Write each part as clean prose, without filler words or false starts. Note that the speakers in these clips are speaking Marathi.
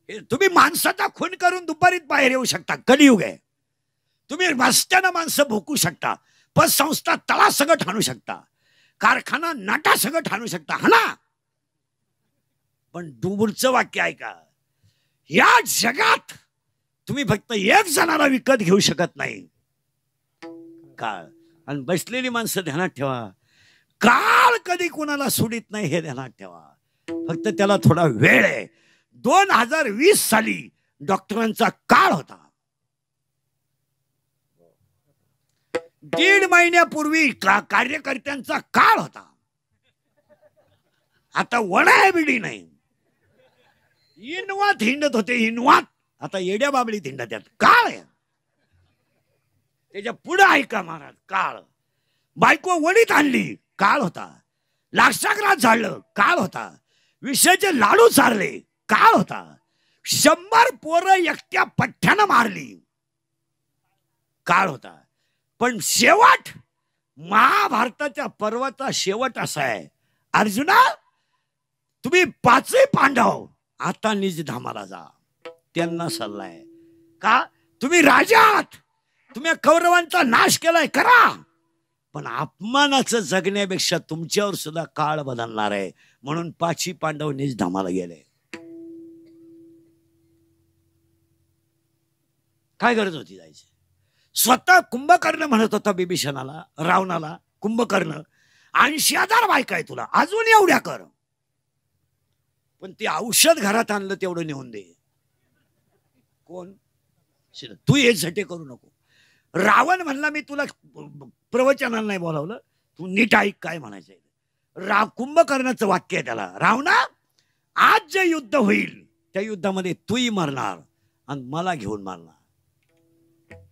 तुम्ही माणसाचा खून करून दुपारीत बाहेर येऊ शकता, कलियुग आहे. तुम्ही रस्त्यानं माणसं भोकू शकता, पतसंस्था तळासकट आणू शकता, कारखाना नाटासकट आणू शकता, हा ना. पण दुबुरचं वाक्य ऐका, या जगात तुम्ही फक्त एक जणाला विकत घेऊ शकत नाही, काळ. आणि बसलेली माणसं ध्यानात ठेवा, काळ कधी कोणाला सोडित नाही हे ध्यानात ठेवा. फक्त त्याला थोडा वेळ आहे. 2020 साली डॉक्टरांचा काळ होता. 1.5 महिन्यापूर्वी कार्यकर्त्यांचा काळ होता. आता वडा बिडी नाही, इनवात हिंडत होते, इनवात. आता येड्या बाबळी हिंडत आहेत, काळ आहे. त्याच्या पुढे ऐका महाराज, काळ. बायको वडीत आणली, काळ होता. लाक्षाग्रात झाडलं, काळ होता. विषयाचे लाडू चारले, काळ होता. 100 पोरं एकट्या पठ्ठ्यानं मारली, काळ होता. पण शेवट, महाभारताच्या पर्वाचा शेवट असा आहे, अर्जुना तुम्ही 5 पांडव आता निज धामाला जा. त्यांना सल्ला आहे का, तुम्ही राजा आहात, तुम्ही कौरवांचा नाश केलाय, करा. पण अपमानाचं जगण्यापेक्षा तुमच्यावर सुद्धा काळ बदलणार आहे. म्हणून 5 पांडव निज धामाला गेले. काय गरज होती जायची? स्वतः कुंभकर्ण म्हणत होता बिभीषणाला, रावणाला, कुंभकर्ण 80,000 बायका आहे तुला, अजून एवढ्या कर. पण ते औषध घरात आणलं तेवढं नेऊन दे. कोण? तू हे झटे करू नको. रावण म्हणला मी तुला प्रवचनाला नाही बोलावलं, तू नीट ऐक काय म्हणायचंय. कुंभकर्णाचं वाक्य आहे त्याला, रावणा आज जे युद्ध होईल त्या युद्धामध्ये तूही मरणार आणि मला घेऊन मारणार.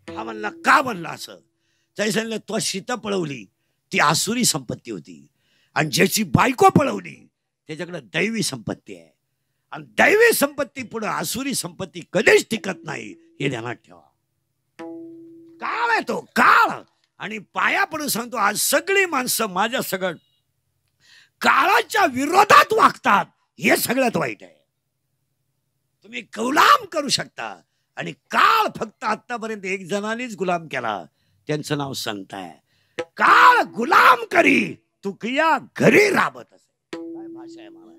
हा म्हणला का म्हणला असं? त्याने तो सीता पळवली, ती आसुरी संपत्ती होती, आणि ज्याची बायको पळवली त्याच्याकडे दैवी संपत्ती आहे, आणि दैवी संपत्ती पुढे आसुरी संपत्ती कधीच टिकत नाही, हे ध्यानात ठेवा. काळ आहे तो, काळ. आणि पाया पडून सांगतो, आज सगळी माणसं माझ्या सगळं काळाच्या विरोधात वागतात, हे सगळ्यात वाईट आहे. तुम्ही गुलाम करू शकता, आणि काळ फक्त आतापर्यंत एक जणानेच गुलाम केला, त्यांचं नाव संत आहे. काळ गुलाम करी तुकया घरी राबत असे, काय भाषा आहे मला.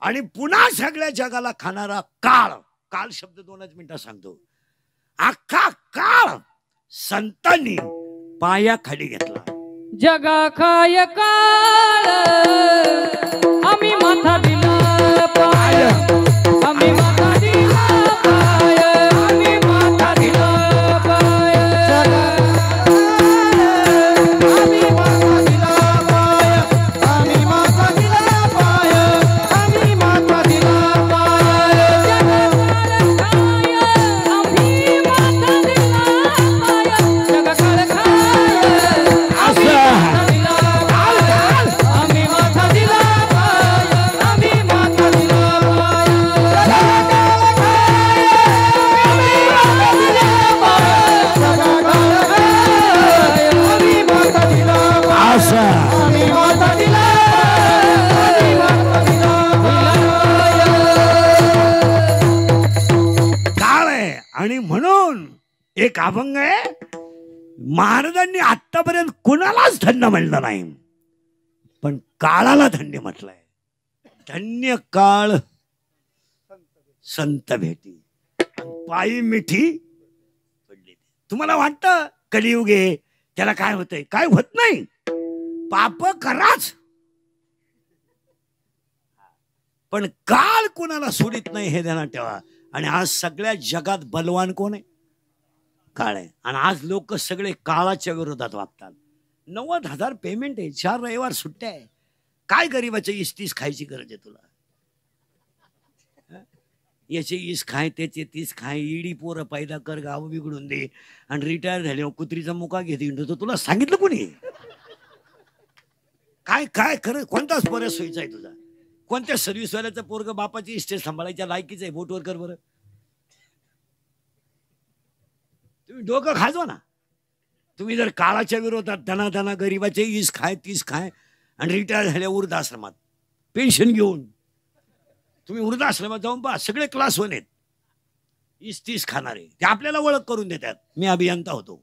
आणि पुन्हा सगळ्या जगाला खाणारा काळ. काळ शब्द 2च मिनिटात सांगतो. अख्खा काळ संतांनी पायाखाली घेतला. जगा काय काळ आम्ही माथा दिला पाय, आम्ही माथा दिला पाय, आम्ही माथा दिला पाय. आम्ही माथा दिला पाय, आम्ही माथा दिला पाय, आम्ही माथा दिला पाय. आम्ही माथा दिला पाय, जगा आणि म्हणून एक अभंग आहे, महाराजांनी आतापर्यंत कुणालाच धन्य म्हणलं नाही, पण काळाला धन्य म्हटलंय. धन्य काळ संत भेटी, पायी मिठी पडली. तुम्हाला वाटतं कलियुगे त्याला काय होतंय? काय होत नाही. पाप कराच, पण काळ कुणाला सोडित नाही, हे ध्यानात ठेवा. आणि आज सगळ्या जगात बलवान कोण आहे? काळ आहे. आणि आज लोक सगळे काळाच्या विरोधात वागतात. 90,000 पेमेंट आहे, 4 रविवार सुट्ट्या आहे. काय गरीबाचे 30 खायची गरज आहे तुला? याचे 20 खाय, त्याचे 30 खाय, इडी पोरं पैदा कर, गाव बिघडून दे, आणि रिटायर झाल्यावर कुत्रीचा मुका घेते. तुला सांगितलं कोणी? काय काय खरं कोणताच पोऱ्या सोयीचा आहे तुझा? कोणत्या सर्व्हिसवाल्याचं पोरग बापाची इस्टेट सांभाळायच्या लायकीच आहे? बोटवर कर बरं. तुम्ही डोकं खाजवा ना. तुम्ही जर काळाच्या विरोधात धना गरीबाचे 20 खाय 30 खाय आणि रिटायर झाल्या वृद्धाश्रमात पेन्शन घेऊन, तुम्ही वृद्धाश्रमात जाऊन पहा, सगळे क्लास 1 आहेत. इस्तीस खाणारे ते आपल्याला ओळख करून देतात. मी अभियंता होतो,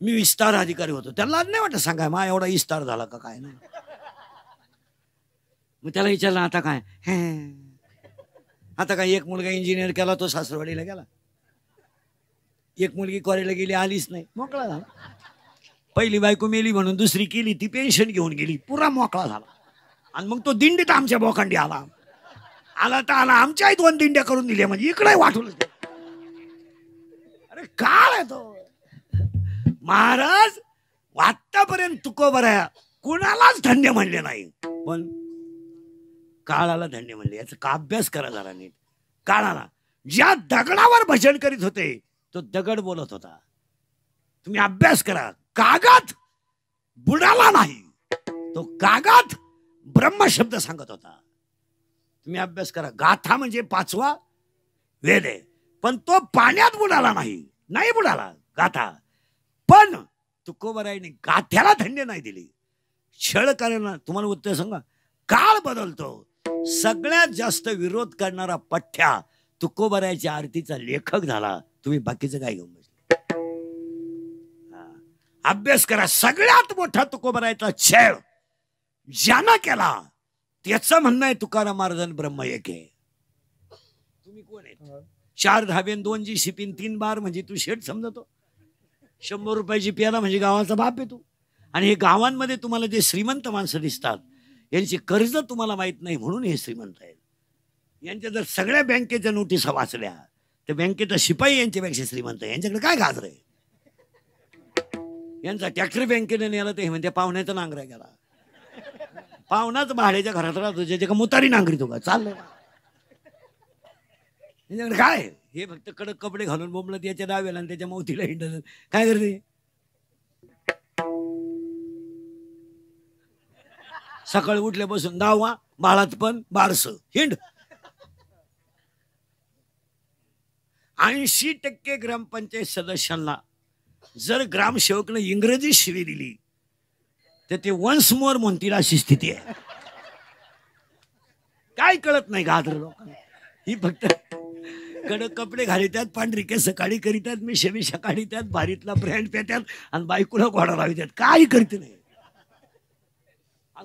मी विस्तार अधिकारी होतो. त्याला लाज नाही वाटत सांगाय मा एवढा विस्तार झाला का काय नाही. मग त्याला विचारलं आता काय, आता काय एक मुलगा इंजिनियर केला तो सासरवाडीला गेला, एक मुलगी कॉलेजला गेली आलीच नाही, मोकळा झाला. पहिली बायको मेली म्हणून दुसरी केली, ती पेन्शन घेऊन गेली, पुरा मोकळा झाला. आणि मग तो दिंडीत आमच्या बोखंडी आला तर आला, आमच्याही 2 दिंड्या करून दिल्या, म्हणजे इकडे वाटून. अरे काळ आहे तो महाराज. आतापर्यंत तुकोबराया कुणालाच धन्य म्हणले नाही, पण काळाला धन्य म्हणले. याचा का अभ्यास करा जरा नीट. काळाला ज्या दगडावर भजन करीत होते तो दगड बोलत होता. तुम्ही अभ्यास करा. कागद बुडाला नाही, तो कागद ब्रह्मशब्द सांगत होता. तुम्ही अभ्यास करा. गाथा म्हणजे 5वा वेद आहे, पण तो पाण्यात बुडाला नाही बुडाला गाथा. पण तुकोबरायांनी गाथ्याला धन्य नाही दिली. छळ करायला तुम्हाला उत्तर सांगा. काळ बदलतो. सगळ्यात जास्त विरोध करणारा पठ्ठ्या तुकोबरायाच्या आरतीचा लेखक झाला. तुम्ही बाकीचं काय घेऊन बसले. अभ्यास करा. सगळ्यात मोठा तुकोबरायाचा छळ ज्यानं केला त्याचं म्हणणं आहे तुकाराम महाराज ब्रह्म एक आहे. तुम्ही कोण आहे? 4 धाबेन 2 जी शिपीन 3 बार म्हणजे तू शेठ समजतो. 100 रुपयाची प्याला म्हणजे गावाचा बाप आहे तू. आणि हे गावांमध्ये तुम्हाला जे श्रीमंत माणसं दिसतात यांची कर्ज तुम्हाला माहित नाही म्हणून हे श्रीमंत आहेत. यांच्या जर सगळ्या बँकेच्या नोटिसा वाचल्या तर बँकेचा शिपाई यांच्यापेक्षा श्रीमंत आहे. यांच्याकडे काय गाजर आहे. यांचा ट्रॅक्टर बँकेने नेला ते म्हणते पाहुण्याचा नांगरा गेला. पाहुणाच भाड्याच्या घरात राहतो, ज्याच्या का मुतारी नांगरीतो का चाललंय. यांच्याकडे काय हे फक्त कडक कपडे घालून बोंबलत याच्या डाव्याला आणि त्याच्या मौतीला हिंडत काय करते. सकाळी उठल्यापासून दावा बाळात पण बारस हिंड. 80% ग्रामपंचायत सदस्यांना जर ग्रामसेवकनं इंग्रजी शिवी दिली तर ते वन्स मोर म्हणतील अशी स्थिती आहे. काय कळत नाही गाधर लोकांना. ही फक्त कडक कपडे घालितात, पांढरी केस काळी करीतात, मिशा काढितात, भारीतला ब्रँड पेतात आणि बायकोला घोडा लावितात. काय करते नाही.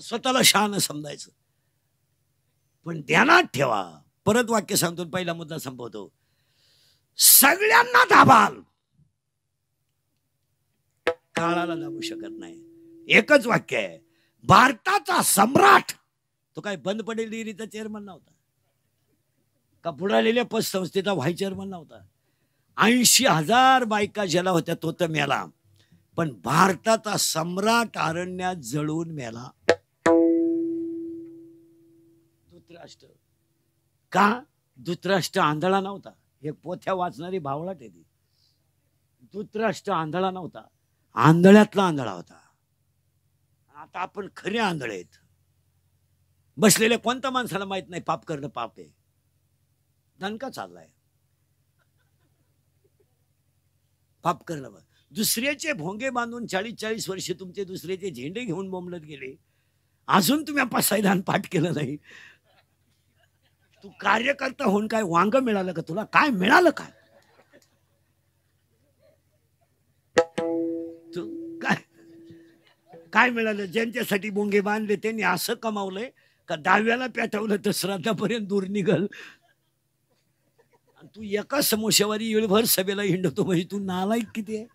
स्वतःला शहाणं समजायचं. पण ध्यानात ठेवा. परत वाक्य सांगतो, पहिला मुद्दा संपवतो. सगळ्यांना दाबाल, काळाला दाबू शकत नाही. एकच वाक्य आहे. भारताचा सम्राट तो काय बंद पडेल डेअरीचा चेअरमन नव्हता का, बुडालेल्या पतसंस्थेचा व्हाईस चेअरमन नव्हता. 80,000 बायका ज्याला होत्या तो तर मेला, पण भारताचा सम्राट अरण्यात जळून मेला. धृतराष्ट्र का? धृतराष्ट्र आंधळा नव्हता. एक पोथ्या वाचणारी भावळाट आहे ती. धृतराष्ट्र आंधळा नव्हता, आंधळ्यातला आंधळा होता. आता आपण खरे आंधळे आहेत. बसलेल्या कोणत्या माणसाला माहित नाही पाप करणं पाप आहे. दणका चाललाय पाप करणं. दुसऱ्याचे भोंगे बांधून 40-40 वर्षे तुमचे दुसऱ्याचे झेंडे घेऊन बोंबलत गेले. अजून तुम्ही पासायदान पाठ केलं नाही. तू कार्यकर्ता होऊन काय वांग मिळालं का तुला? काय मिळालं काय? तू काय मिळालं? ज्यांच्यासाठी बोंगे बांधले त्यांनी असं कमावलंय का 10व्याला पेटवलं तर श्राद्धापर्यंत दूर निघल. तू एका समोश्यावारी येळभर सभेला हिंडतो म्हणजे तू नालायक किती आहे.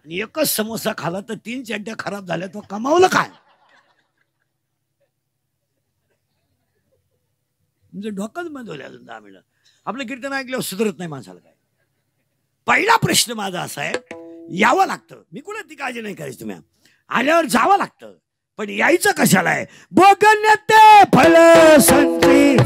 आणि एकच समोसा खाला तर 3 चड्ड्या खराब झाल्या. तो कमावलं काय? म्हणजे डोकंच बंद होईल अजून 10 मिनिटं. आपलं कीर्तन ऐकल्यावर सुधरत नाही माणसाला काय. पहिला प्रश्न माझा असा आहे, यावं लागतं. मी कुणा ती काळजी नाही करायची. तुम्ही आल्यावर जावं लागतं, पण यायचं कशाला आहे? बघण्यात फळ संती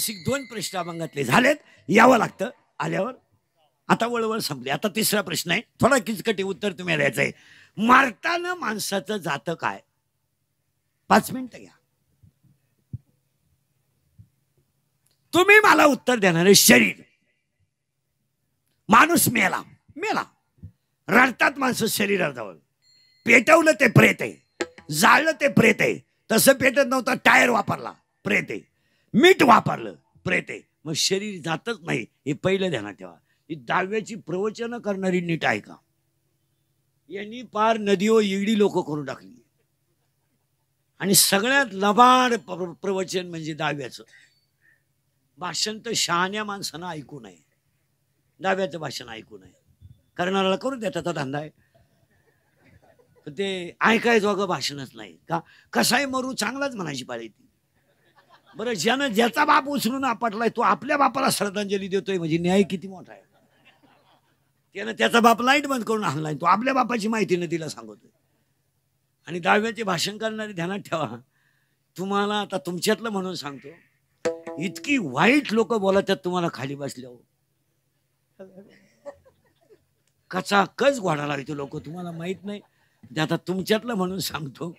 मानसिक 2 प्रश्न अभंगातले झालेत. यावं लागतं आल्यावर. आता वळवळ संपली. आता तिसरा प्रश्न आहे, थोडा किचकटी उत्तर तुम्ही द्यायचंय. मरताना माणसाचं जातं काय? 5 मिनिटं घ्या. तुम्ही मला उत्तर देणारे शरीर. माणूस मेला मेला, रडतात माणसं शरीराजवळ. पेटवलं ते प्रेत आहे, जाळलं ते प्रेत आहे. तसं पेटत नव्हतं, टायर वापरला प्रेत आहे, मीठ वापरलं प्रेत आहे. मग शरीर जातच नाही हे पहिलं ध्यानात ठेवा. ही दहाव्याची प्रवचनं करणारी नीट आहे का? यांनी पार नदीओ इगडी लोक करून टाकली. आणि सगळ्यात लबाड प्रवचन म्हणजे दहाव्याचं भाषण. तर शहाण्या माणसानं ऐकू नये, दहाव्याचं भाषण ऐकू नये. करणाऱ्याला करू द्या, त्याचा धंदा आहे. ते ऐकायचं अगं भाषणच नाही का? कसाही मरू चांगलाच म्हणायची पाळी ती. बरं, ज्यानं ज्याचा बाप उचलून आपटलाय तो आपल्या बापाला श्रद्धांजली देतोय म्हणजे न्याय किती मोठा आहे. त्यानं त्याचा बाप लाईट बंद करून आणलाय, तो आपल्या बापाची माहिती न तिला सांगतोय. आणि दहाव्याचे भाषण करणारे ध्यानात ठेवा. तुम्हाला आता तुमच्यातलं म्हणून सांगतो, इतकी वाईट लोक बोलतात तुम्हाला खाली बसल्यावर. कचा कच घोडा लावतो लोक, तुम्हाला माहित नाही. ते आता तुमच्यातलं म्हणून सांगतो.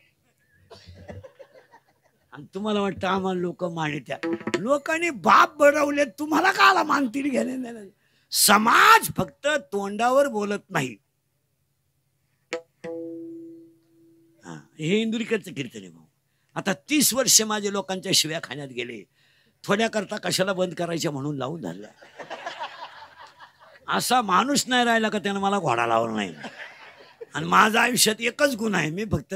आणि तुम्हाला वाटतं आम्हाला लोक मानित्या. लोकांनी बाप बनवले, तुम्हाला का आला मानतील घेणे. समाज फक्त तोंडावर बोलत नाही. हे इंदुरीकरचं कीर्तन आहे भाऊ. आता 30 वर्ष माझे लोकांच्या शिव्या खाण्यात गेले. थोड्या करता कशाला बंद करायच्या म्हणून लावून धरल्या. असा माणूस नाही राहिला का त्यानं मला घोडा लावला नाही. आणि माझ्या आयुष्यात एकच गुण आहे, मी फक्त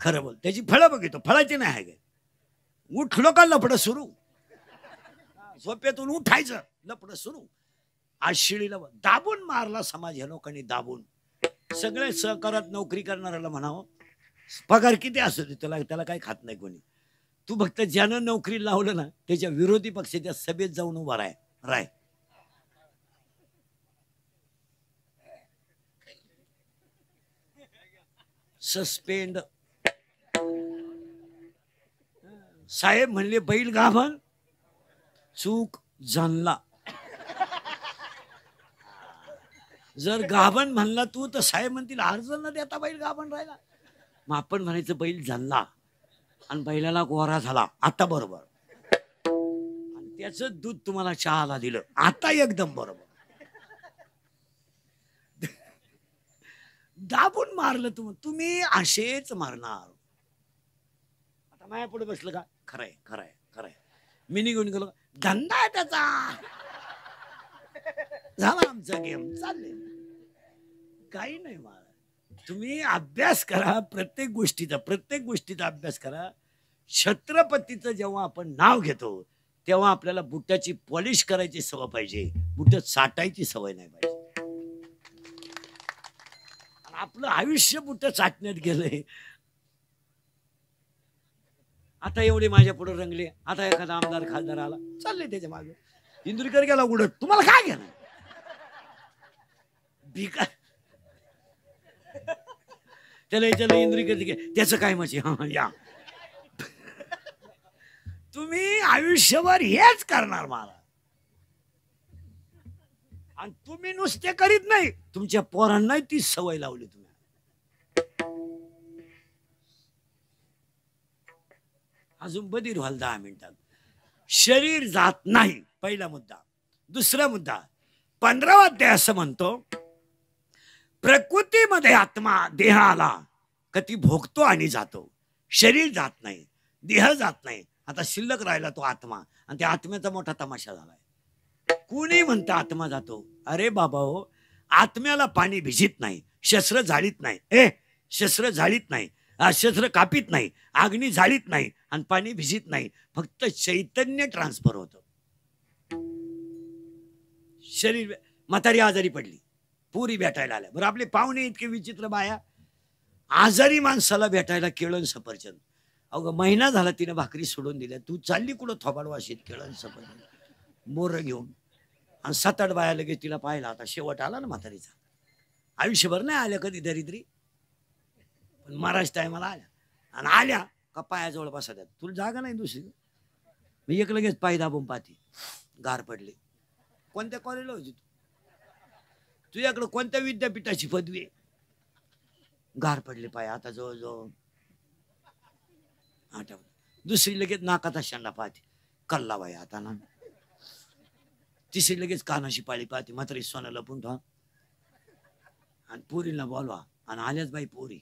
खरं बोल. त्याची फळं बघितो, फळाची नाही आहे. उठलो का लपडं सुरू, झोपेतून उठायचं लपडं सुरू. आज शिळीला दाबून मारला समाज ह्या लोकांनी, दाबून. सगळे सहकारात नोकरी करणाऱ्याला म्हणावं पगार किती असतो त्याला काही खात नाही कोणी. तू फक्त ज्यानं नोकरी लावलं ना त्याच्या विरोधी पक्षाच्या सभेत जाऊन उभा राय. सस्पेंड. साहेब म्हणले बैल गाभण, चूक जाणला. जर गाभण म्हणला तू तर साहेब म्हणतील अर्ज न देता बैल गाभण राहिला. मग आपण म्हणायचं बैल जाणला आणि बैलाला गोरा झाला. आता बरोबर. आणि त्याचं दूध तुम्हाला चहाला दिलं, आता एकदम बरोबर. दाबून मारलं तुम्ही असेच मारणार. आता माया पुढे बसलं का? खरंय खरंय खरंय. मी निघून गेलो, धंदा आहे त्याचा. झाला आमचा गेम, चालले. काही नाही मला. तुम्ही अभ्यास करा प्रत्येक गोष्टीचा अभ्यास करा. छत्रपतीचं जेव्हा आपण नाव घेतो तेव्हा आपल्याला बुटाची पॉलिश करायची सवय पाहिजे, बुट चाटायची सवय नाही पाहिजे. आपलं आयुष्य बुट चाटण्यात गेलंय. आता एवढे माझ्या पुढे रंगले. आता एखादा आमदार खासदार आला, चालले त्याच्या मागे. इंदुरीकर गेला उडत, तुम्हाला काय घेणं भिका. त्याला इंदुरीकर त्याचं काय म्हणजे या. तुम्ही आयुष्यभर हेच करणार मला. आणि तुम्ही नुसते करीत नाही, तुमच्या पोरांना ती सवय लावली तुम्ही. अजून बधीर व्हाल 10 मिनिटात. शरीर जात नाही, पहिला मुद्दा. दुसरा मुद्दा 15वा अध्याय असं म्हणतो, प्रकृतीमध्ये आत्मा देह आला का ती भोगतो आणि जातो. शरीर जात नाही, देह जात नाही. आता शिल्लक राहिला तो आत्मा. आणि त्या आत्म्याचा मोठा तमाशा झालाय. कुणी म्हणतं आत्मा जातो. अरे बाबा हो, आत्म्याला पाणी भिजित नाही, शस्त्र झालीत नाही, शस्त्र झालीत नाही, शस्त्र कापीत नाही, अग्नी झालीत नाही आणि पाणी भिजित नाही. फक्त चैतन्य ट्रान्सफर होतं. शरीर. म्हातारी आजारी पडली, पुरी भेटायला आल्या. बरं, आपले पाहुणे इतके विचित्र बाया, आजारी माणसाला भेटायला केळण सफरचंद. अवघं महिना झाला तिने भाकरी सोडून दिल्या. तू चालली कुठं थोबाड वाशीत केळण सफरचंद मोर घेऊन. आणि 7-8 बाया लगेच तिला पाहिला. आता शेवट आला ना म्हातारीचा. आयुष्यभर नाही आल्या कधी दरिद्री, पण महाराज टायमाला आल्या. आणि आल्या का पायाजवळ बसा द्या, तुला जागा नाही दुसरी. मी एक लगेच पाय दाबून पाहते, गार पडले. कोणत्या कॉलेजला होती तू? तुझ्याकडे कोणत्या विद्यापीठाची पदवी आहे? गार पडले पाय. आता जवळजवळ आठवलं. दुसरी लगेच नाकाचा शेंडा पाहते, कल्ला बाई आता ना. तिसरी लगेच कानाशी पाळी पाहते, मात्र सोनं लपून ठेवा आणि पुरीला बोलवा. आणि आल्याच बाई पोरी.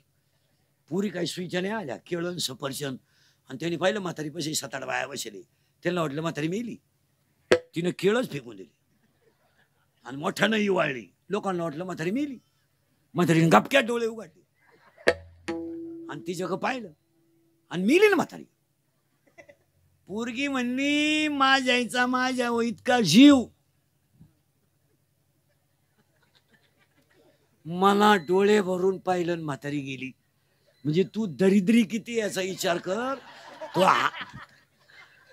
पुरी काही सुईच्या नाही आल्या, केळण सफरचंद. आणि त्यांनी पाहिलं म्हातारी पैसे 7-8 बाया बसले. त्यांना वाटलं म्हातारी मेली. तिनं केळच फेकून दिली आणि मोठ्यानं इवाळली. लोकांना वाटलं म्हातारी मेली. म्हातारीने गपक्यात डोळे उघडले आणि तिच्याकडं पाहिलं आणि मेली ना म्हातारी. पोरगी म्हणली माझ्याचा माझ्या इतका जीव. मला डोळे भरून पाहिलं, म्हातारी गेली. म्हणजे तू दरिद्री किती याचा विचार कर.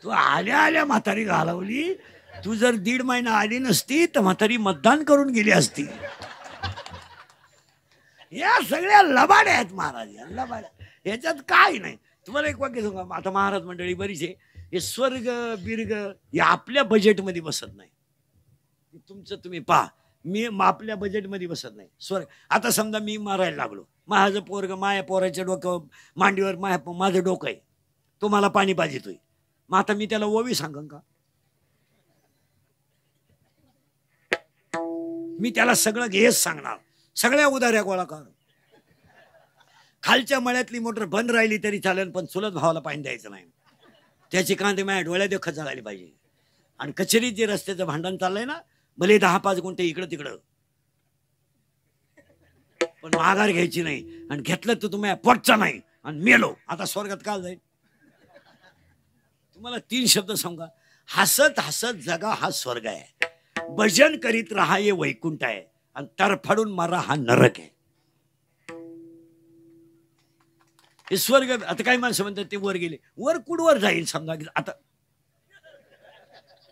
तू आल्या आल्या म्हातारी घालवली. तू जर 1.5 महिना आली नसती तर म्हातारी मतदान करून गेली असती. या सगळ्या लबाड्या आहेत महाराज, लबाड्या. याच्यात काय नाही. तुम्हाला एक वाक्य सांगा, आता महाराज मंडळी बरीच आहे, हे स्वर्ग बिर्ग हे आपल्या बजेटमध्ये बसत नाही. तुमचं तुम्ही पहा, मी आपल्या बजेटमध्ये बसत नाही. स्वर्ग आता समजा मी मारायला लागलो, माझं पोरग माया पोराच्या डोक्यावर मांडीवर माझं डोकं आहे, तो मला पाणी पाजितोय. मग आता मी त्याला ओवी सांगन का? मी त्याला सगळं हेच सांगणार, सगळ्या उदाऱ्या गोळा कर. खालच्या मळ्यातली मोटर बंद राहिली तरी चालेल, पण चुलत भावाला पाणी द्यायचं नाही. त्याची कांदे माझ्या डोळ्यात देखत झाली पाहिजे. आणि कचेरीत जे रस्त्याचं भांडण चाललंय ना, भले 10-5 गुंठे इकडं तिकडं, पण माघार घ्यायची नाही. आणि घेतलं तर तुम्ही पोटचा नाही आणि मेलो. आता स्वर्गात काल जाईल. तुम्हाला 3 शब्द सांगा, हसत हसत जगा हा स्वर्ग आहे, भजन करीत राहा हे वैकुंठ आहे, आणि तरफडून मारा हा नरक आहे. हे स्वर्ग. आता काही माणसं म्हणतात ते वर गेले, वर कुठवर जाईल समजा.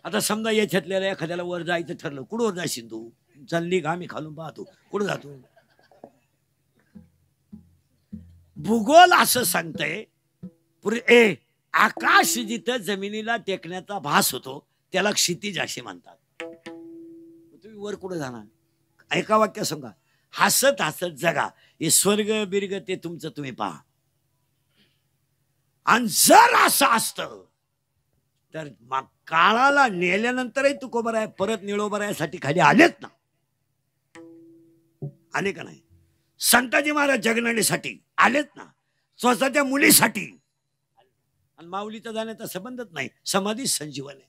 आता समजा याच्यातल्या एखाद्याला वर जायचं ठरलं, कुठवर जाशील तू? चालली का? आम्ही खालून पाहतो, कुठं जातो? भूगोल असं सांगतंय, आकाश जिथं जमिनीला टेकण्याचा भास होतो त्याला क्षितिज असे म्हणतात. तुम्ही वर कुठं जाणार? एका वाक्य सांगा, हसत हसत जगा हे स्वर्ग बिर्ग ते तुमचं तुम्ही पहा. आणि जर असं असतं तर काळाला नेल्यानंतरही तुकोबराय परत निळोबरायासाठी खाली आलेत ना, आले का नाही? संताजी महाराज जगण्यासाठी आलेत ना, स्वतःच्या मुलीसाठी. आणि माऊलीचा जाण्याचा संबंधच नाही, समाधी संजीवन आहे.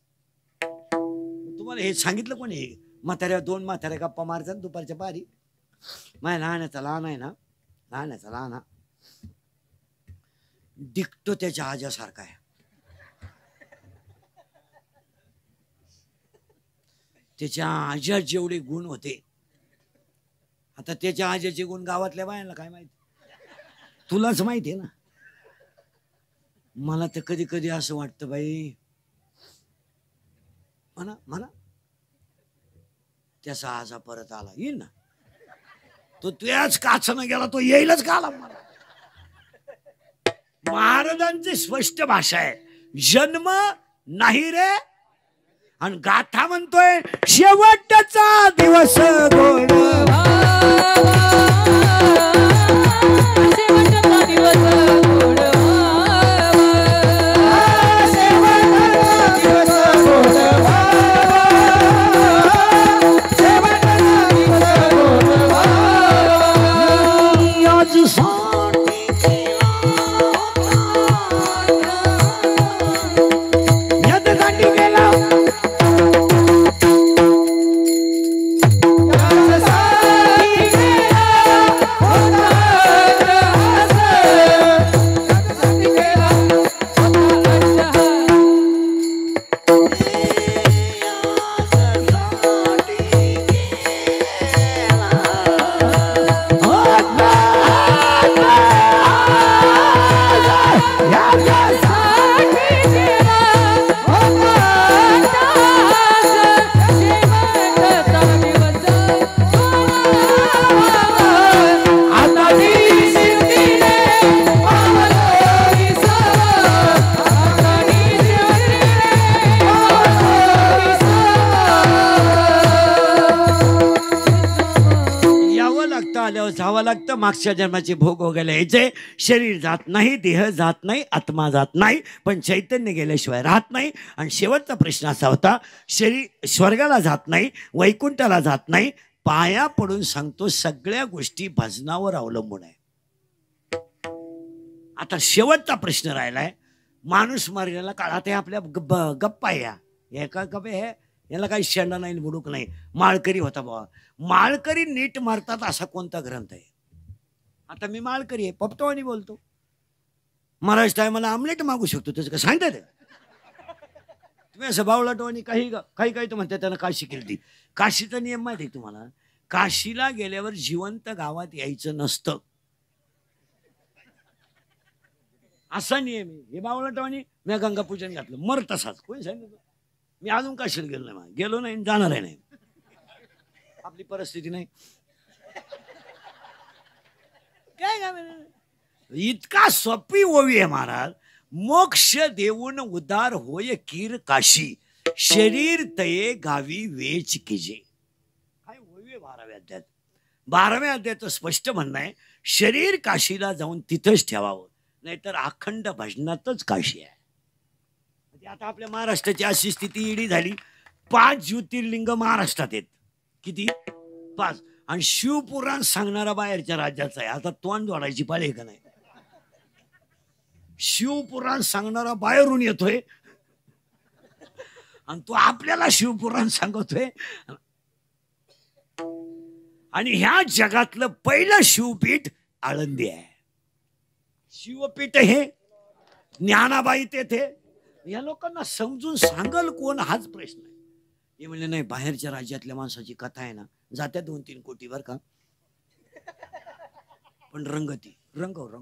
तुम्हाला हे सांगितलं कोणी? म्हाताऱ्या 2 म्हाताऱ्या गप्पा मारतात दुपारच्या पारी. माझ्या लहानाचा लहान आहे ना, लहानाचा लहान दिखतो त्याच्या आजासारखा आहे. त्याच्या आजा जेवढे गुण होते, आता त्याच्या आजाचे गुण गावातल्या बायांना काय माहिती? तुलाच माहिती आहे ना. मला तर कधी कधी असं वाटतं बाई, म्हणा म्हणा त्याचा आजा परत आला, येईल ना. तो तुझ्याच काचनं गेला, तो येईलच का आला मला. महाराजांची स्पष्ट भाषा आहे, जन्म नाही रे. आणि गाथा म्हणतोय, शेवटचा दिवस गोड, शेवटचा दिवस गोड, लागतं, मागच्या जन्माचे भोग वगैरे यायचे. शरीर जात नाही, देह जात नाही, आत्मा जात नाही, पण चैतन्य गेल्याशिवाय राहत नाही. आणि शेवटचा प्रश्न असा होता, शरीर स्वर्गाला जात नाही, वैकुंठाला जात नाही, पाया पडून सांगतो सगळ्या गोष्टी भजनावर अवलंबून आहे. आता शेवटचा प्रश्न राहिलाय, माणूस मारण्याला काळात हे आपल्या गप्पा या एका गप्पे हे याला काही शेंडा नाही बुडूक नाही. माळकरी होता बाबा, माळकरी नीट मारतात असा कोणता ग्रंथ आहे? आता मी माळकरी आहे, पपटवाणी बोलतो, महाराज टायमाला आमलेट मागू शकतो, त्याचं काय सांगतात ते? तुम्ही असं बावळटवाणी काही काही तर म्हणतात त्यानं काशी केली. काशीचा नियम माहिती आहे तुम्हाला? काशीला गेल्यावर जिवंत गावात यायचं नसतं, असा नियम आहे. हे बावळटवाणी मी गंगापूजन घातलं मर तसाच. कोणी सांगितलं? मी अजून काशीला गेलो नाही, गेलो नाही, जाणार आहे नाही, आपली परिस्थिती नाही. काय इतका सोपी ओवी आहे महाराज. मोक्ष देऊन उदार होय कीर काशी, शरीर तये गावी वेच कीजे. काय ओवी आहे 12व्या अध्यायात. 12व्या अध्यायाचं स्पष्ट म्हणणं आहे, शरीर काशीला जाऊन तिथंच ठेवावं, नाहीतर अखंड भजनातच काशी आहे. आता आपल्या महाराष्ट्राची अशी स्थिती इडी झाली, 5 ज्योतिर्लिंग महाराष्ट्रात आहेत. किती? 5. आणि शिवपुराण सांगणारा बाहेरच्या राज्याचा आहे. आता तोंड जोडायची पाळी का नाही? शिवपुराण सांगणारा बाहेरून येतोय आणि तो आपल्याला शिवपुराण सांगतोय. आणि ह्या जगातलं पहिलं शिवपीठ आळंदी आहे. शिवपीठ हे ज्ञानाबाई तेथे. या लोकांना समजून सांगल कोण, हाच प्रश्न आहे. हे म्हणले नाही, बाहेरच्या राज्यातल्या माणसाची कथा आहे ना, जात्या 2-3 कोटी बर का, पण रंगती रंगव.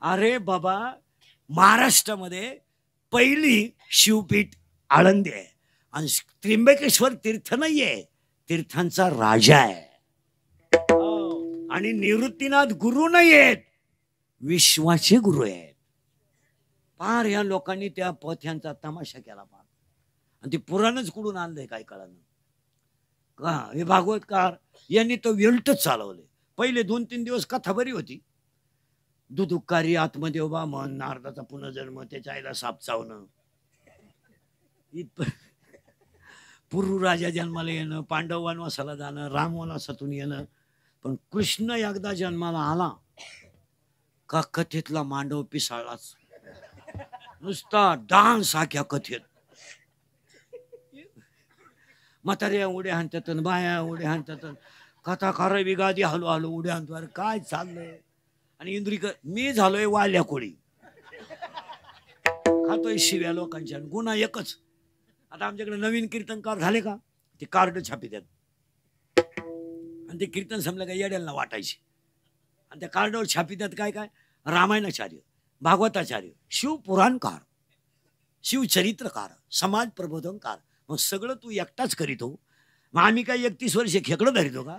अरे बाबा, महाराष्ट्रामध्ये पहिली शिवपीठ आळंदी आहे. आणि त्र्यंबकेश्वर तीर्थ नाहीये, तीर्थांचा राजा आहे. आणि निवृत्तीनाथ गुरु नाही आहेत, विश्वाचे गुरु आहेत. पार या लोकांनी त्या पथ्यांचा तमाशा केला पार. आणि ते पुराणच कुठून आणलंय काय कळालं का? हे भागवतकार यांनी तो वेल्टच चालवले. पहिले 2-3 दिवस कथा बरी होती, दुदुकारी आत्मदेव बामन, नारदाचा पुनर्जन्म, त्याच्या आईला साप चावणं, पुरू राजा जन्माला येणं, पांडव वनवासाला जाणं, राम वनवासातून येणं. पण कृष्ण एकदा जन्माला आला का कथेतला मांडव पिसाळलाच, नुसता डान्स आख्या कथेत. म्हाताऱ्या उड्या हाणतात, बाया उड्या हाणतात, कथाकार विगादी हलू उड्या हाणतो. अरे काय चाललंय? आणि इंद्रिक मी झालोय वाल्या कोळी, खातोय शिव्या लोकांच्या. गुन्हा एकच, आता आमच्याकडे नवीन कीर्तनकार झाले का, ते कार्ड छापितात आणि ते कीर्तन संपलं का येड्याला वाटायचे. आणि त्या कार्डावर छापितात काय काय, रामायणाचार्य, भागवताचार्य, शिवपुराणकार, शिवचरित्रकार, समाज प्रबोधनकार. मग सगळं तू एकटाच करीतो. मग आम्ही काय 31 वर्ष खेकडं धरितो का?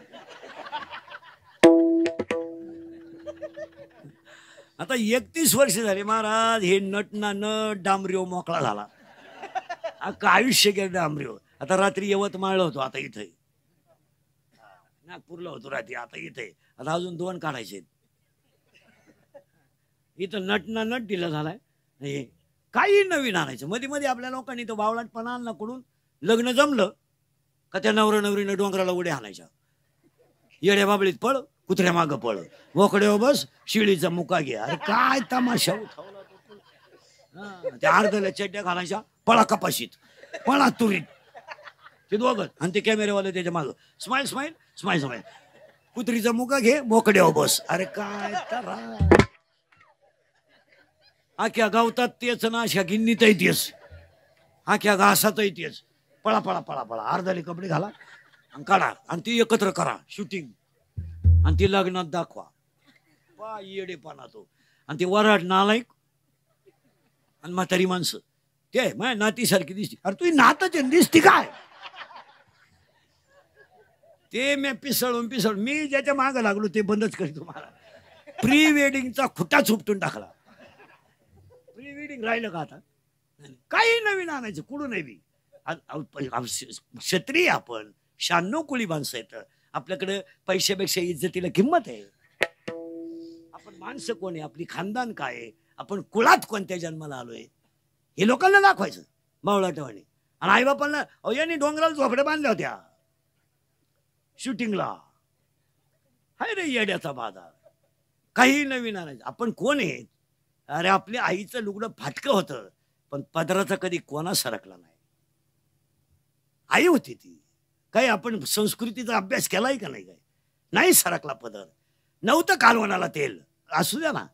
आता 31 वर्ष झाले महाराज, हे नटना नट डांबरीव मोकळा झाला, अख्खं आयुष्य गेलं डांबरीव. आता रात्री यवतमाळला होतो, आता इथे नागपूरला होतो रात्री, आता इथे. आता अजून 2 काढायचे. इथं नटना नट दिला झालाय. हे काही नवीन आणायचं. मध्ये मध्ये आपल्या लोकांनी तो बावळटपणा आणला कडून. लग्न जमलं का त्या नवरा नवरीनं डोंगराला उड्या आणायच्या. येड्या बाबळीत पळ, कुत्र्या मागं पळ, मोकड्या बस, शिळीचा मुका घे. अरे काय तमाशा उठवला. त्या अर्धल्या चड्ड्या घालायच्या, पळा कपाशीत, पळा तुरीत, ते दोघं. आणि ते कॅमेरेवाले त्याच्या मागं स्माईल स्माईल स्माईल स्माईल, कुत्रीचा मुका घे, मोकड्या बस. अरे काय तर आख्या गावतात तेच ना, अशा गिन्नीतही तेच, आख्या घासातही तेच. पळा पळा पळा पळा, अर्धाले कपडे घाला आणि काढा आणि ती एकत्र करा शूटिंग आणि ती लग्नात दाखवा. पा येडेपणा तो. आणि ते वराड नालायक आणि म्हातारी माणसं, ते माझ्या नातीसारखी दिसते. अरे तुझी नातच दिसती काय? ते मी पिसळून मी ज्याच्या मागं लागलो ते बंदच करी. तुम्हाला प्री वेडिंगचा खुटाच उपटून टाकला. प्री वेडिंग राहिलं का आता? काही नवीन आणायचं कुठून नाही. क्षत्रिय आपण 96 कुळी माणसं येतं. आपल्याकडे पैशापेक्षा इज्जतीला किंमत आहे. आपण माणसं कोण आहे, आपली खानदान काय आहे, आपण कुळात कोणत्या जन्माला आलोय हे लोकांना दाखवायचं मावळाटवाणी. आणि आईबापांना यांनी डोंगराला झोपड्या बांधल्या होत्या शूटिंगला. हाय रे येड्याचा बाजार. काही नवीन आणायचं. आपण कोण आहे? अरे आपल्या आईचं लुगडं फाटकं होतं पण पदराचा कधी कोणा सरकला नाही. आई होती ती. काही आपण संस्कृतीचा अभ्यास केलाय का नाही? काय नाही सरकला पदर. नव्हतं कालवणाला तेल असू द्या ना.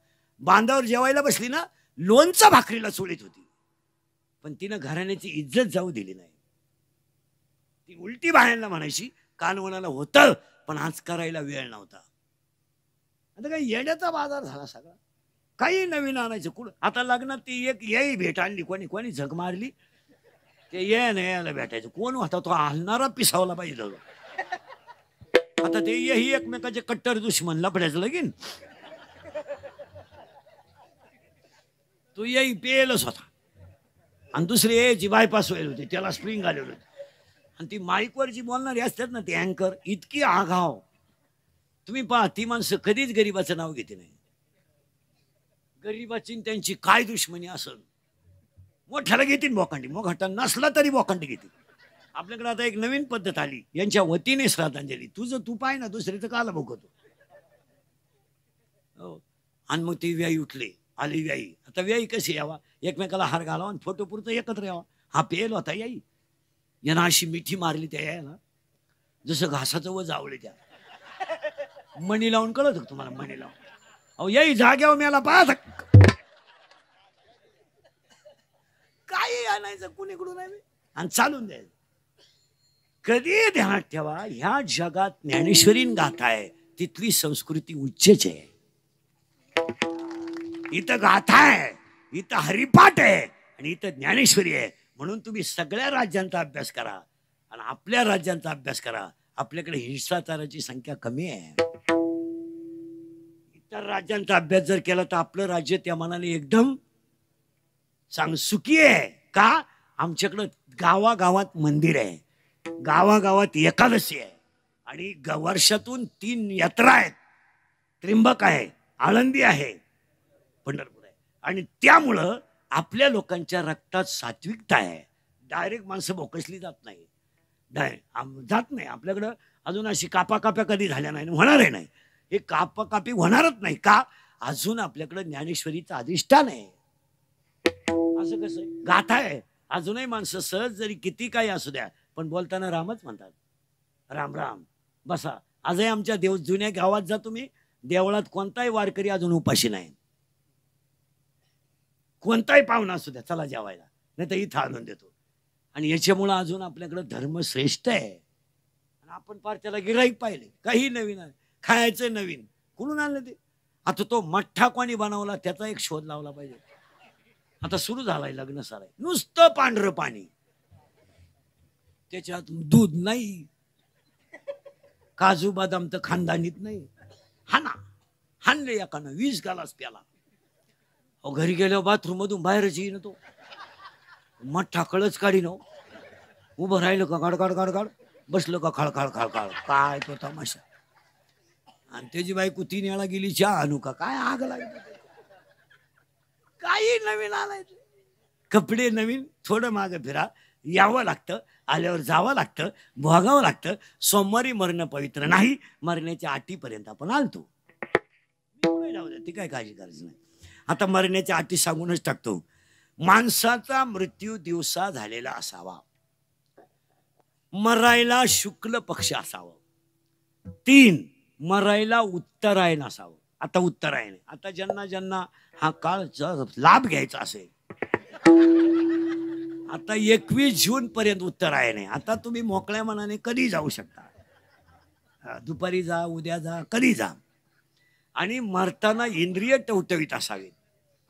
बांधावर जेवायला बसली ना लोणचं भाकरीला चोळीत होती पण तिनं घराण्याची इज्जत जाऊ दिली नाही. ती उलटी बाहेरला म्हणायची कालवणाला होतं पण आज करायला वेळ नव्हता. आता काही येण्याचा बाजार झाला सगळा. काही नवीन आणायचं कुठं. आता लग्नात ती एक येई भेट आणली. कोणी कोणी झक मारली ते ये नाही यायला भेटायचं. कोण होता तो हलणारा पिसावला पाहिजे. आता ते येही एकमेकाचे कट्टर दुश्मन लपड्याचं लगीन. तो येई पेलच होता आणि दुसरी यायची बायपास व्हायला होती त्याला स्प्रिंग आलेलं होती. आणि ती माईकवर जी बोलणारी असतात ना ती अँकर इतकी आघाव. तुम्ही पहा ती माणसं कधीच गरीबाचं नाव घेते नाही. गरीबाची त्यांची काय दुश्मनी असेल. मोठ्याला घेतील बोकांडी. मोठा नसला तरी बोकांडी घेतील. आपल्याकडे आता एक नवीन पद्धत आली यांच्या वतीने श्रद्धांजली. तुझं तू पाय ना दुसरीचं काला बघतो. हो आणि मग ती व्याई उठले आली व्याई. आता व्याई कशी यावा एकमेकाला हार घालावा आणि फोटो पुरतं एकत्र यावा. हा पेल होता याई. यांना अशी मिठी मारली त्या यायला जसं घासाचं व जावळे त्या मणी लावून कळत तुम्हाला मणी लावून. अहो याई जाग्यावर मेला पाहत काही आणायचं कुणीकडून आहे आणि चालून द्यायचं. कधी ध्यानात ठेवा ह्या जगात ज्ञानेश्वरीन गाथा आहे तिथली संस्कृती उच्चच आहे. इथं गाथा आहे इथं हरिपाठ आहे आणि इथं ज्ञानेश्वरी आहे. म्हणून तुम्ही सगळ्या राज्यांचा अभ्यास करा आणि आपल्या राज्यांचा अभ्यास करा. आपल्याकडे हिंसाचाराची संख्या कमी आहे. इतर राज्यांचा अभ्यास जर केला तर आपलं राज्य त्या मनाने एकदम सुखी आहे. का आमच्याकडं गावागावात मंदिर आहे. गावागावात एकादशी आहे आणि वर्षातून 3 यात्रा आहेत. त्रिंबक आहे आळंदी आहे पंढरपूर आहे. आणि त्यामुळं आपल्या लोकांच्या रक्तात सात्विकता आहे. डायरेक्ट माणसं भोकसली जात नाही. जात नाही. आपल्याकडं अजून अशी कापाकाप्या कधी झाल्या नाही होणारही नाही. हे कापाकापी होणारच नाही. का अजून आपल्याकडं ज्ञानेश्वरीचं अधिष्ठान आहे. असं कसं आहे गाथा आहे. अजूनही माणसं सहज जरी किती काही असू द्या पण बोलताना रामच म्हणतात. राम राम बसा. आजही आमच्या जुन्या गावात जा तुम्ही देवळात कोणताही वारकरी अजून उपाशी नाही. कोणताही पाहुणा असू द्या चला जेवायला नाही तर इथं आणून देतो. आणि याच्यामुळं अजून आपल्याकडे धर्म श्रेष्ठ आहे. आणि आपण पार त्याला गिराईक पाहिले. काही नवीन आहे खायचं नवीन कुठून आणलं ते. आता तो मठ्ठा कोणी बनवला त्याचा एक शोध लावला पाहिजे. आता सुरू झालाय लग्न साराय नुसतं पांढरं पाणी त्याच्यात दूध नाही काजू बदाम तर खानदानीत नाही. हा ना हाणले एकानं 20 ग्लास प्याला. घरी गेल्यावर बाथरूम मधून बाहेरच येईन तो मठ्ठा कळच काढी न. उभं राहिलं का गाड गाड गाड गाड बसलं का खळखळ खळखळ. काय तो तमाशा. आणि त्याची बायको 3 वेळा गेली चहा आणू का काय आग लागली. काही नवीन आणायचं. कपडे नवीन थोडं मागं फिरा यावं लागतं. आल्यावर जावं लागतं भोगावं लागतं. सोमवारी मरणं पवित्र नाही. मरण्याच्या अटीपर्यंत आपण आलतो. ती काय काळजी करायची नाही. आता मरण्याच्या अटी सांगूनच टाकतो. माणसाचा मृत्यू दिवसा झालेला असावा. मरायला शुक्ल पक्ष असावं. 3 मरायला उत्तरायण असावं. आता उत्तरायण आता ज्यांना ज्यांना हा काळ लाभ घ्यायचा असेल आता 21 जून पर्यंत उत्तरायण आहे. आता तुम्ही मोकळ्या मनाने कधी जाऊ शकता. दुपारी जा उद्या जा कधी जा. आणि मरताना इंद्रिय टवटवीत असावे.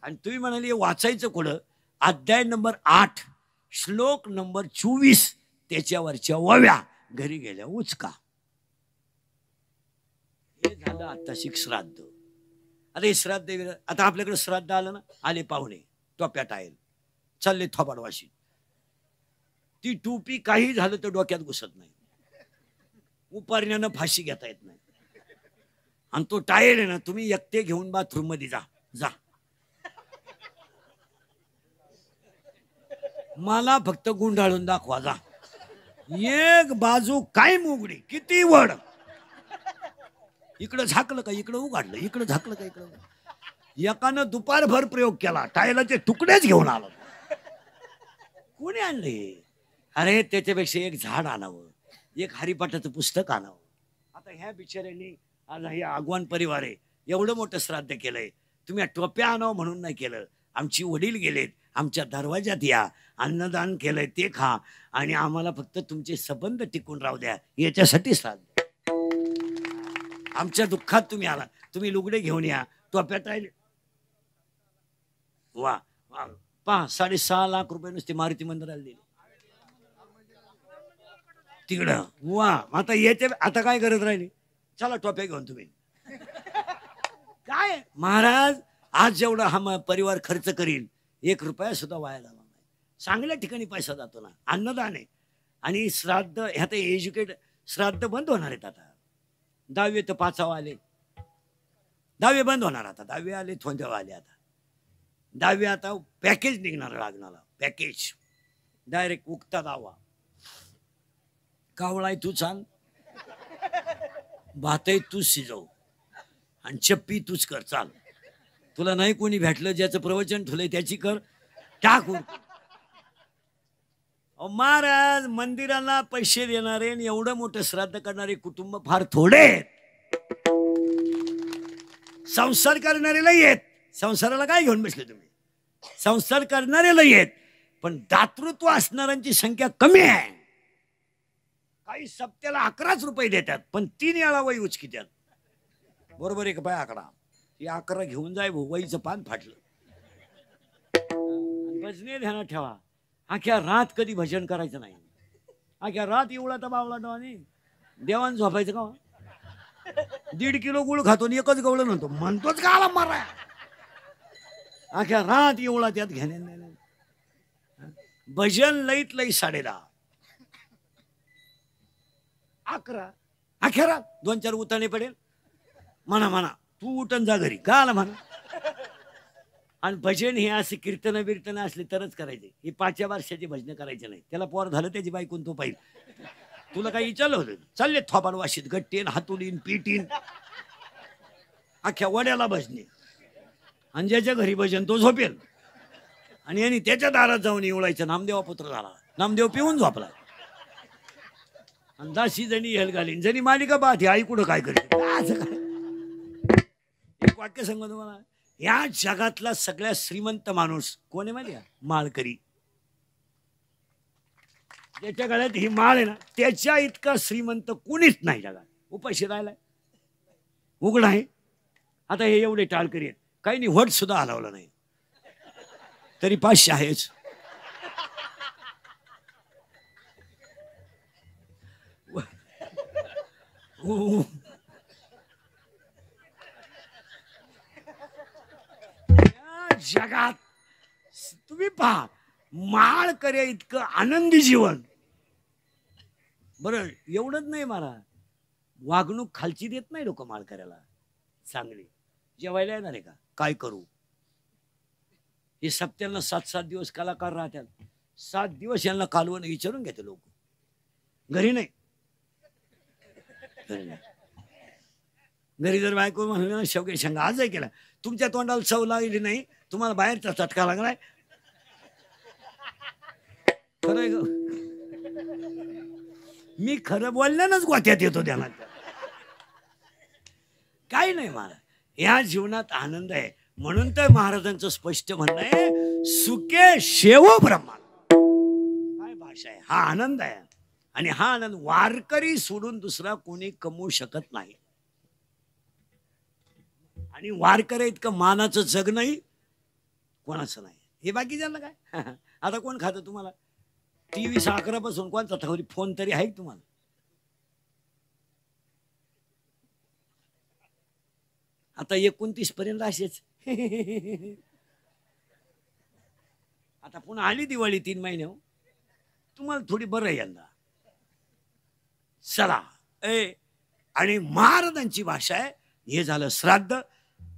आणि तुम्ही म्हणाले वाचायचं कुठं. अध्याय नंबर 8 श्लोक नंबर 24 त्याच्यावरच्या ओव्या घरी गेल्या उचका. हे झालं आता श्राद्ध. अरे श्राद्ध आता आपल्याकडे श्राद्ध आलं ना आले पाहुणे टोप्यात आहे चालले थोबाडवाशी. ती टोपी काही झालं तर डोक्यात घुसत नाही. उपारण्यानं फाशी घेता येत नाही. आणि तो टायर आहे ना, तुम्ही एकटे घेऊन बाथरूम मध्ये जा जा. मला फक्त गुंडाळून दाखवा जा. एक बाजू काय मुगडी किती वड. इकडं झाकलं का इकडं उघडलं, इकडं झाकलं का इकडं. एकानं दुपारभर प्रयोग केला, टायलाचे तुकडेच घेऊन आला. कोणी आणले? अरे त्याच्यापेक्षा एक झाड आणावं, एक हरिपाठाचं पुस्तक आणावं. आता ह्या बिचाऱ्यांनी आज हे आगवान परिवार आहे, एवढं मोठं श्राद्ध केलंय. तुम्ही टोप्या आणावं म्हणून नाही केलं. आमची वडील गेलेत, आमच्या दरवाजात या, अन्नदान केलंय ते खा, आणि आम्हाला फक्त तुमचे संबंध टिकून राहू द्या याच्यासाठी श्राद्ध. आमच्या दुःखात तुम्ही आला. तुम्ही लुगडे घेऊन या, टोप्यात राहिले. वा पहा, 6.5 लाख रुपये नुसते मारुती मंदिराला दिले तिकडं. वा आता याच्या आता काय करत राहिली. चला टोप्या घेऊन तुम्ही. काय महाराज, आज जेवढा हा परिवार खर्च करील 1 रुपया सुद्धा वाया जाणार नाही. चांगल्या ठिकाणी पैसा जातो ना. अन्नदान आहे. आणि श्राद्ध ह्यात एज्युकेट श्राद्ध बंद होणार आहेत आता. 10वी तर 5वा आले, 10वी बंद होणार आता. 10वी आले, 4वी आले. आता 10वी आता पॅकेज निघणार लागणार. पॅकेज डायरेक्ट उगता दावा. कावळाय तू चाल, भातही तूच शिजव, आणि चप्पी तूच कर. चाल, तुला नाही कोणी भेटलं, ज्याचं प्रवचन ठेवलंय त्याची कर, टाकून. महाराज, मंदिराला पैसे देणारे आणि एवढं मोठं श्राद्ध करणारे कुटुंब फार थोडे आहेत. संसार करणारे लई आहेत. संसाराला काय घेऊन बसले तुम्ही? संसार करणारे लई आहेत, पण दातृत्व असणाऱ्यांची संख्या कमी आहे. काही सप्त्याला 11 रुपये देतात, पण 3 वेळा वही उचकितात. बरोबर आहे का बाय आकडा? ही 11 घेऊन जाय भाऊ, वहीचं पान फाटलं. भजने ध्यानात ठेवा, अख्या रात कधी भजन करायचं नाही. अख्या रात एवढा तर बावला डोळाने देवान झोपायचं का? 1.5 किलो गुळ खातो आणि एकच गवळण म्हणतो, म्हणतोच का आला मारा. अख्या रात एवढा त्यात घेण्या नाही. भजन लईत लई 10:30 11 अखेरा 2-4 उताने पडेल. म्हणा तू उठन जा घरी का आला म्हणा. आणि भजन हे असे कीर्तन बिर्तन असले तरच करायचे. ही 5व्या वर्षाची भजन करायचे नाही. त्याला पोर झालं त्याची बायकून तो पाहिजे. तुला काही विचारलं होतं? चालले थोबाड वाशीत गट्टीन हातुलीन पीटीन अख्ख्या वड्याला भजने. आणि ज्याच्या घरी भजन तो झोपेल. आणि यांनी त्याच्या दारात जाऊन एवढायचं नामदेवा पुत्र झाला. नामदेव पिऊन झोपला. आणि 10 जणी हेल घालीन. जणी मालिका पाहते, आई कुठं काय करते. असं काय एक वाक्य सांगतो तुम्हाला. या जगातला सगळ्यात श्रीमंत माणूस कोण आहे माहिती आहे? माळकरी. ज्याच्या गळ्यात ही माळ आहे ना, त्याच्या इतका श्रीमंत कुणीच नाही जगात. उपाशी राहिलाय, उघड आहे. आता हे एवढे टाळकरी आहेत, काही नाही वट सुद्धा हलवलं नाही, तरी 500 आहेच. जगात तुम्ही पहा, माळ करे इतकं आनंदी जीवन. बरं एवढंच नाही, मला वागणूक खालची देत नाही लोक माळ करायला. चांगली जेवायला येणार आहे का? काय करू? हे सप्त्यांना 7-7 दिवस कलाकार राहतात. 7 दिवस यांना कालवण विचारून घेते लोक. घरी नाही, घरी जर बायको म्हणलं शेवगे शेंगा आजही केला, तुमच्या तोंडाला चव लागली नाही, तुम्हाला बाहेरचा चटका लागलाय. खरं मी खरं बोलण्यानंच गोत्यात येतो ध्यानात. काही नाही मला या जीवनात आनंद आहे. म्हणून तर महाराजांचं स्पष्ट म्हणणं आहे, सुखे शेव ब्रह्मांड. काय भाषा आहे! हा आनंद आहे. आणि हा आनंद वारकरी सोडून दुसरा कोणी कमवू शकत नाही. आणि वारकरी इतकं मानाचं जग नाही कोणाचं नाही. हे बाकीच्यांना काय? आता कोण खातं तुम्हाला? TV 11 पासून कोणता तरी फोन तरी आहे तुम्हाला? आता 29 पर्यंत असेच. आता पुन्हा आली दिवाळी 3 महिने. तुम्हाला थोडी बरं आहे यंदा. चला आणि महाराजांची भाषा आहे. हे झालं श्राद्ध.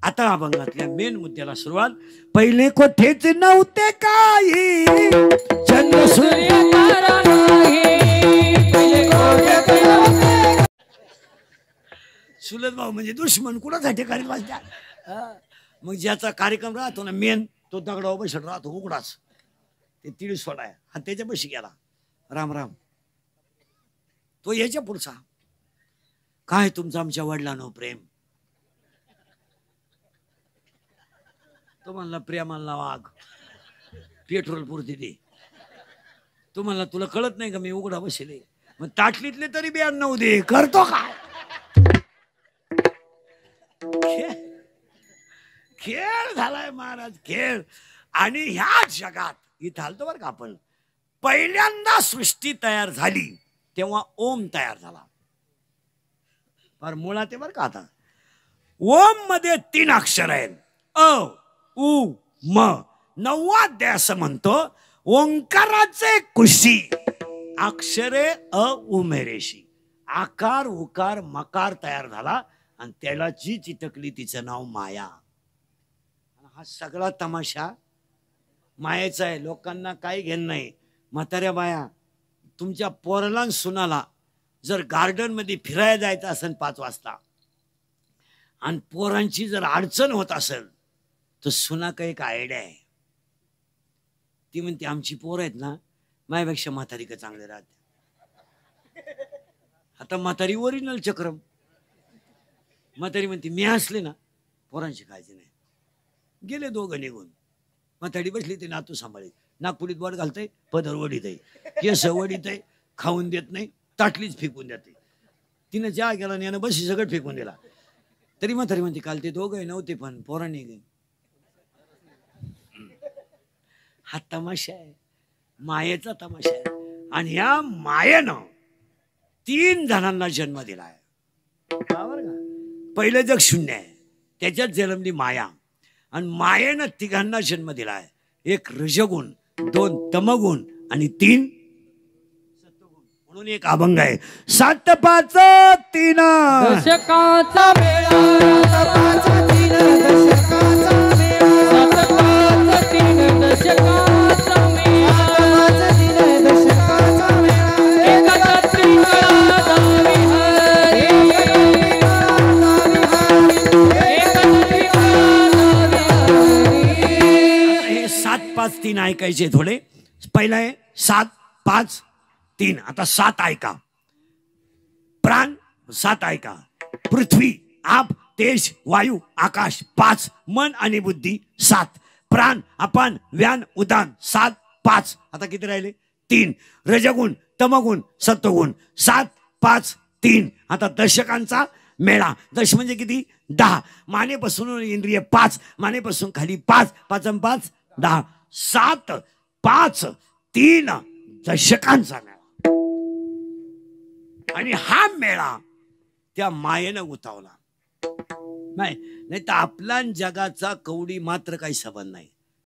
आता अभंगातल्या मेन मुद्द्याला सुरुवात. पहिले कोठेच नव्हते काही, चंद्र सूर्य तारा नाही, पहिले कोठे नव्हते. चुलत भाऊ म्हणजे दुश्मन कुणासाठी कार्यक्रम. मग ज्याचा कार्यक्रम राहतो ना मेन, तो दगडावर बसत राहतो उघडाच. ते तिळी सोडाय हा त्याच्यापाशी गेला, राम राम. तो याच्या पुढचा, काय तुमचं आमच्या वडिलांनो प्रेम. तो म्हणला प्रेमाला वाघ, पेट्रोल पुरती दे. तो म्हणला तुला कळत नाही का मी उघडा बसले. मग ताटलीतले तरी 92 दे. करतो काय खेळ झालाय महाराज, खेळ. आणि ह्या जगात इथं आलतो बरं का आपण. पहिल्यांदा सृष्टी तयार झाली तेव्हा ओम तयार झाला. फार मुळात आहे बरं का. आता ओम मध्ये 3 अक्षर आहेत, अ उ म. 9वा अध्याय असं म्हणतो, ओंकाराचे कुशी अक्षरे अ उमेरेशी. आकार उकार मकार तयार झाला आणि त्याला जी चिटकली तिचं नाव माया. हा सगळा तमाशा मायेचा आहे. लोकांना काही घेणं नाही. म्हाताऱ्या बाया, तुमच्या पोराला सुनाला जर गार्डन मध्ये फिरायला जायचं असेल 5 वाजता आणि पोरांची जर अडचण होत असेल तर सुना काही एक आयडिया आहे. ती म्हणते आमची पोरं आहेत ना माझ्यापेक्षा म्हातारी का चांगले राहते. आता म्हातारी ओरिजिनल चक्रम. म्हातारी म्हणते मी असले ना पोरांची काळजी नाही. गेले दोघं निघून. म्हातारी बसली ते नातू सांभाळी. नागपुडीत वर घालतंय, पदर वडीत आहे, केस वडीत आहे, खाऊन देत नाही, ताटलीच फेकून देते. तिनं चहा गेला आणि यानं बशी सगळं फेकून दिला. तरी म्हातारी म्हणते काल ते दोघं नव्हते पण पोरांनी गे. हा तमाशा आहे, मायेचा तमाशा आहे. आणि या मायेनं 3 जणांना जन्म दिलाय. पहिलं जग शून्य आहे, त्याच्यात जन्मली माया. आणि मायेनं 3घांना जन्म दिलाय. 1 रजगुण, 2 तमगुण आणि 3 सत्वगुण. म्हणून एक अभंग आहे, 7 5 3 दशकाचा मेळा, 7 5 3 दशकाचा मेळा, 7 5 3 दशकाचा मेळा, 7 5 3 दशकाचा मेळा. एका त्रिकळा दावी हरी, एका त्रिकळा दावी हरी. हे 7 5 3 ऐकायचे थोडे. पहिला आहे 7 5 3. आता 7 ऐका. प्राण 7 ऐका. पृथ्वी, आप, तेज, वायू, आकाश 5. मन आणि बुद्धी 7. प्राण, अपान, व्यान, उदान 7 5. आता किती राहिले? 3. रजगुण, तमगुण, सत्वगुण 7 5 3. आता दशकांचा मेळा. दश म्हणजे किती? 10. मानेपासून इंद्रिय 5, मानेपासून खाली 5, 5 आणि 5 10. 7 5 3 दशकांचा मेळा. आणि हा मेळा त्या मायेनं गुतावला. नाही तर आपला जगाचा कवडी मात्र काही संबंध नाही.